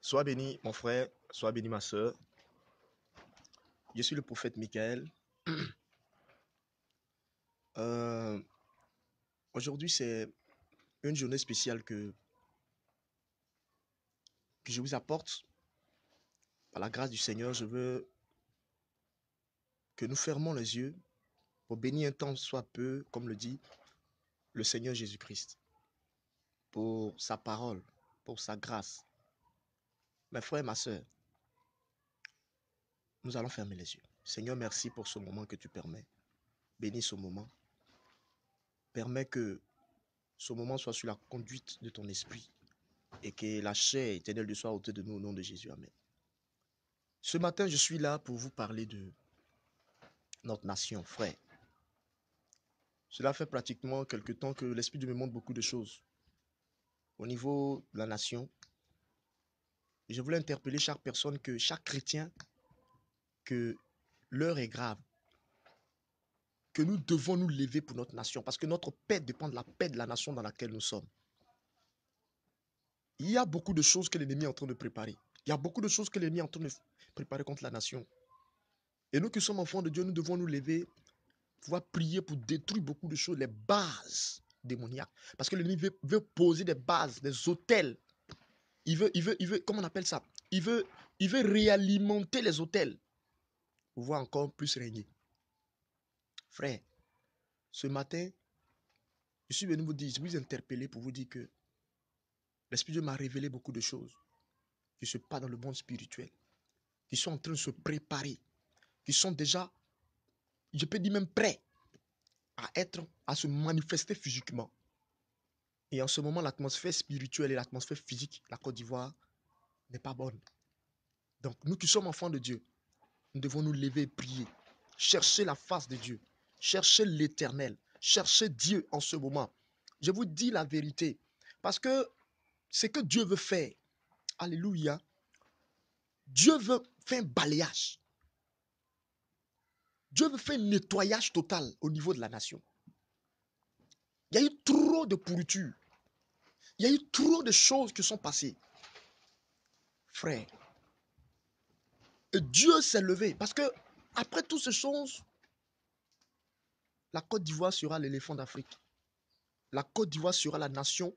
Sois béni, mon frère, sois béni, ma soeur. Je suis le prophète Michael. Euh, Aujourd'hui, c'est une journée spéciale que je vous apporte. Par la grâce du Seigneur, je veux que nous fermons les yeux pour bénir un temps soit peu, comme le dit le Seigneur Jésus-Christ, pour sa parole, pour sa grâce. Mes frères et ma soeur, nous allons fermer les yeux. Seigneur, merci pour ce moment que tu permets. Bénis ce moment. Permets que ce moment soit sous la conduite de ton esprit et que la chair éternelle de soit ôtée de nous au nom de Jésus. Amen. Ce matin, je suis là pour vous parler de notre nation, frère. Cela fait pratiquement quelque temps que l'Esprit de Dieu me montre beaucoup de choses au niveau de la nation. Et je voulais interpeller chaque personne, chaque chrétien, que l'heure est grave, que nous devons nous lever pour notre nation, parce que notre paix dépend de la paix de la nation dans laquelle nous sommes. Il y a beaucoup de choses que l'ennemi est en train de préparer. Il y a beaucoup de choses que l'ennemi est en train de préparer contre la nation. Et nous qui sommes enfants de Dieu, nous devons nous lever, pouvoir prier pour détruire beaucoup de choses, les bases démoniaques. Parce que l'ennemi veut poser des bases, des autels. Il veut, comment on appelle ça? Il veut réalimenter les autels pour voir encore plus régner. Frère, ce matin, je suis venu vous interpeller pour vous dire que l'Esprit de Dieu m'a révélé beaucoup de choses qui se passent dans le monde spirituel, qui sont en train de se préparer, qui sont déjà, je peux dire même prêts à se manifester physiquement. Et en ce moment, l'atmosphère spirituelle et l'atmosphère physique, la Côte d'Ivoire, n'est pas bonne. Donc, nous qui sommes enfants de Dieu, nous devons nous lever et prier. Chercher la face de Dieu. Chercher l'Éternel. Chercher Dieu en ce moment. Je vous dis la vérité. Parce que ce que Dieu veut faire, alléluia, Dieu veut faire un balayage. Dieu veut faire un nettoyage total au niveau de la nation. Il y a eu trop de pourriture. Il y a eu trop de choses qui sont passées. Frère, et Dieu s'est levé. Parce que après toutes ces choses, la Côte d'Ivoire sera l'éléphant d'Afrique. La Côte d'Ivoire sera la nation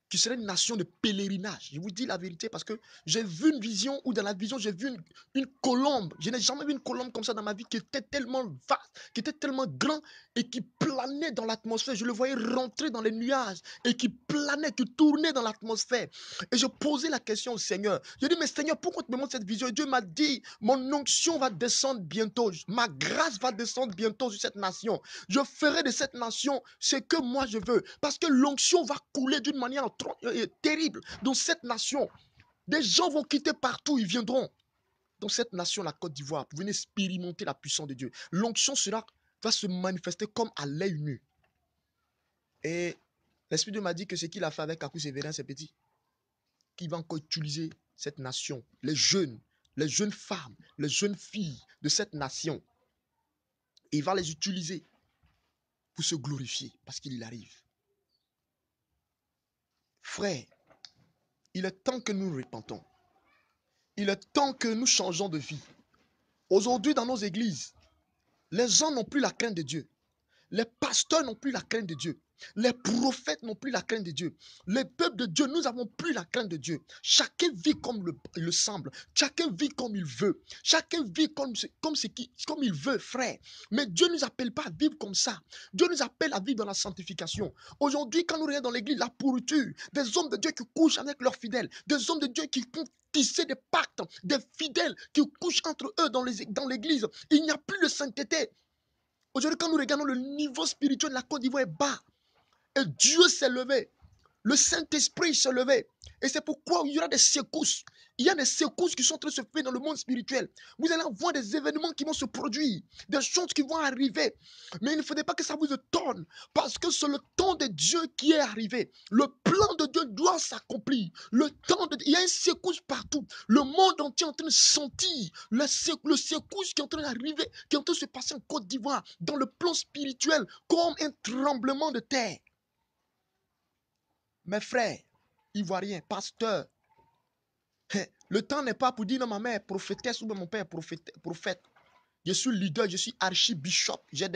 qui serait une nation de pèlerinage. Je vous dis la vérité parce que j'ai vu une vision où dans la vision, j'ai vu une colombe. Je n'ai jamais vu une colombe comme ça dans ma vie qui était tellement vaste, qui était tellement grand et qui planait dans l'atmosphère. Je le voyais rentrer dans les nuages et qui planait, qui tournait dans l'atmosphère. Et je posais la question au Seigneur. Je dis, mais Seigneur, pourquoi tu me montres cette vision? Et Dieu m'a dit, mon onction va descendre bientôt. Ma grâce va descendre bientôt sur cette nation. Je ferai de cette nation ce que moi je veux. Parce que l'onction va couler d'une manière terrible dans cette nation. Des gens vont quitter partout, ils viendront dans cette nation, la Côte d'Ivoire, pour venir expérimenter la puissance de Dieu. L'onction va se manifester comme à l'œil nu. Et l'Esprit de Dieu m'a dit que ce qu'il a fait avec Kakou Sévérin, c'est petit. Qu'il va encore utiliser cette nation, les jeunes femmes, les jeunes filles de cette nation. Et il va les utiliser pour se glorifier, parce qu'il arrive. Frère, il est temps que nous nous repentons. Il est temps que nous changeons de vie. Aujourd'hui, dans nos églises, les gens n'ont plus la crainte de Dieu. Les pasteurs n'ont plus la crainte de Dieu. Les prophètes n'ont plus la crainte de Dieu. Les peuples de Dieu, nous n'avons plus la crainte de Dieu. Chacun vit comme le semble. Chacun vit comme il veut. Chacun vit comme il veut, frère. Mais Dieu ne nous appelle pas à vivre comme ça. Dieu nous appelle à vivre dans la sanctification. Aujourd'hui, quand nous regardons dans l'église, la pourriture, des hommes de Dieu qui couchent avec leurs fidèles, des hommes de Dieu qui tisser des pactes, des fidèles qui couchent entre eux dans l'église. Il n'y a plus de sainteté. Aujourd'hui, quand nous regardons le niveau spirituel de la Côte d'Ivoire est bas. Et Dieu s'est levé. Le Saint-Esprit s'est levé. Et c'est pourquoi il y aura des secousses. Il y a des secousses qui sont en train de se faire dans le monde spirituel. Vous allez voir des événements qui vont se produire. Des choses qui vont arriver. Mais il ne faudrait pas que ça vous étonne. Parce que c'est le temps de Dieu qui est arrivé. Le plan de Dieu doit s'accomplir. Il y a une secousse partout. Le monde entier est en train de sentir le secousse qui est en train d'arriver, qui est en train de se passer en Côte d'Ivoire, dans le plan spirituel, comme un tremblement de terre. Mes frères, ivoirien, pasteur. Le temps n'est pas pour dire non, ma mère prophétesse ou mon père prophète. Je suis leader, je suis archibishop, j'ai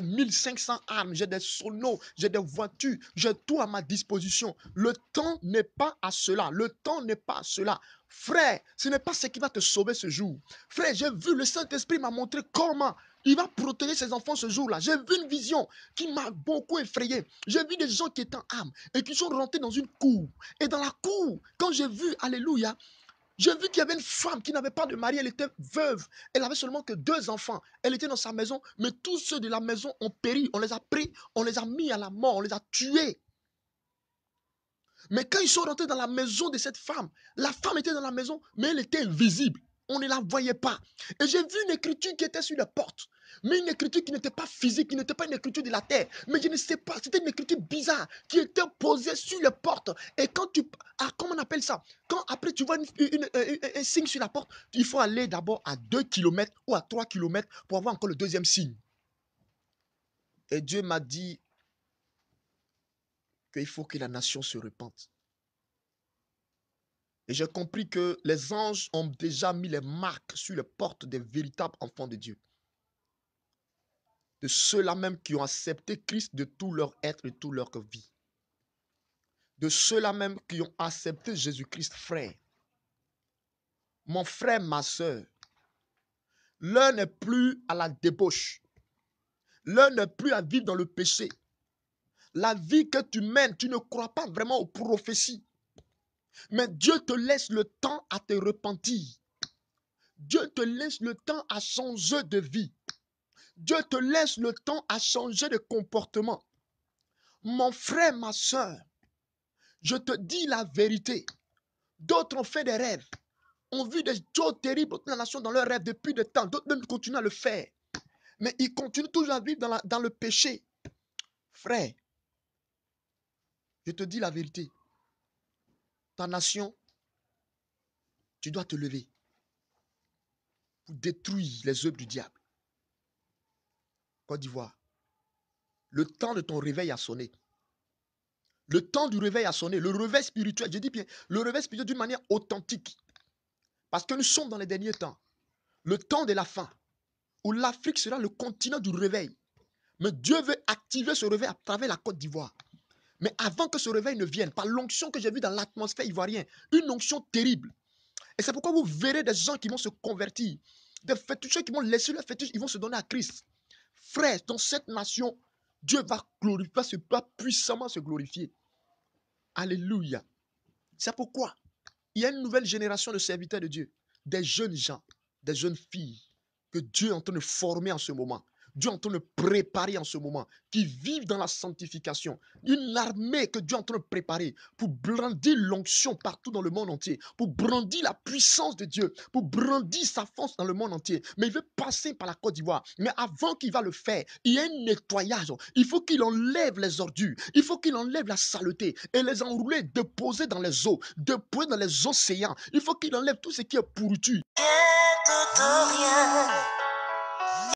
1500 armes, j'ai des sonos, j'ai des voitures, j'ai tout à ma disposition. Le temps n'est pas à cela, le temps n'est pas à cela. Frère, ce n'est pas ce qui va te sauver ce jour. Frère, j'ai vu, le Saint-Esprit m'a montré comment il va protéger ses enfants ce jour-là. J'ai vu une vision qui m'a beaucoup effrayé. J'ai vu des gens qui étaient en armes et qui sont rentrés dans une cour. Et dans la cour, quand j'ai vu, alléluia, j'ai vu qu'il y avait une femme qui n'avait pas de mari, elle était veuve. Elle avait seulement que 2 enfants. Elle était dans sa maison, mais tous ceux de la maison ont péri. On les a pris, on les a mis à la mort, on les a tués. Mais quand ils sont rentrés dans la maison de cette femme, la femme était dans la maison, mais elle était invisible. On ne la voyait pas. Et j'ai vu une écriture qui était sur la porte. Mais une écriture qui n'était pas physique, qui n'était pas une écriture de la terre. Mais je ne sais pas, c'était une écriture bizarre qui était posée sur les portes. Et quand tu... comment on appelle ça? Quand après tu vois un signe sur la porte, il faut aller d'abord à 2 km ou à 3 km pour avoir encore le deuxième signe. Et Dieu m'a dit qu'il faut que la nation se repente. Et j'ai compris que les anges ont déjà mis les marques sur les portes des véritables enfants de Dieu. De ceux-là même qui ont accepté Christ de tout leur être et toute leur vie. De ceux-là même qui ont accepté Jésus-Christ, frère. Mon frère, ma soeur, l'heure n'est plus à la débauche. L'heure n'est plus à vivre dans le péché. La vie que tu mènes, tu ne crois pas vraiment aux prophéties. Mais Dieu te laisse le temps à te repentir. Dieu te laisse le temps à changer de vie. Dieu te laisse le temps à changer de comportement. Mon frère, ma soeur, je te dis la vérité. D'autres ont fait des rêves, ont vu des choses terribles dans la nation dans leurs rêves depuis des temps. D'autres même continuent à le faire. Mais ils continuent toujours à vivre dans le péché. Frère, je te dis la vérité. Ta nation, tu dois te lever pour détruire les œuvres du diable. Côte d'Ivoire, le temps de ton réveil a sonné. Le temps du réveil a sonné. Le réveil spirituel, je dis bien, le réveil spirituel d'une manière authentique. Parce que nous sommes dans les derniers temps. Le temps de la fin. Où l'Afrique sera le continent du réveil. Mais Dieu veut activer ce réveil à travers la Côte d'Ivoire. Mais avant que ce réveil ne vienne, par l'onction que j'ai vue dans l'atmosphère ivoirienne, une onction terrible. Et c'est pourquoi vous verrez des gens qui vont se convertir. Des féticheurs qui vont laisser leur fétiche, ils vont se donner à Christ. Frère, dans cette nation, Dieu va puissamment se glorifier. Alléluia. C'est pourquoi il y a une nouvelle génération de serviteurs de Dieu. Des jeunes gens, des jeunes filles que Dieu est en train de former en ce moment. Dieu est en train de préparer en ce moment, qui vivent dans la sanctification. Une armée que Dieu est en train de préparer pour brandir l'onction partout dans le monde entier, pour brandir la puissance de Dieu, pour brandir sa force dans le monde entier. Mais il veut passer par la Côte d'Ivoire. Mais avant qu'il va le faire, il y a un nettoyage. Il faut qu'il enlève les ordures, il faut qu'il enlève la saleté et les enrouler, déposer dans les eaux, déposer dans les océans. Il faut qu'il enlève tout ce qui est pourriture.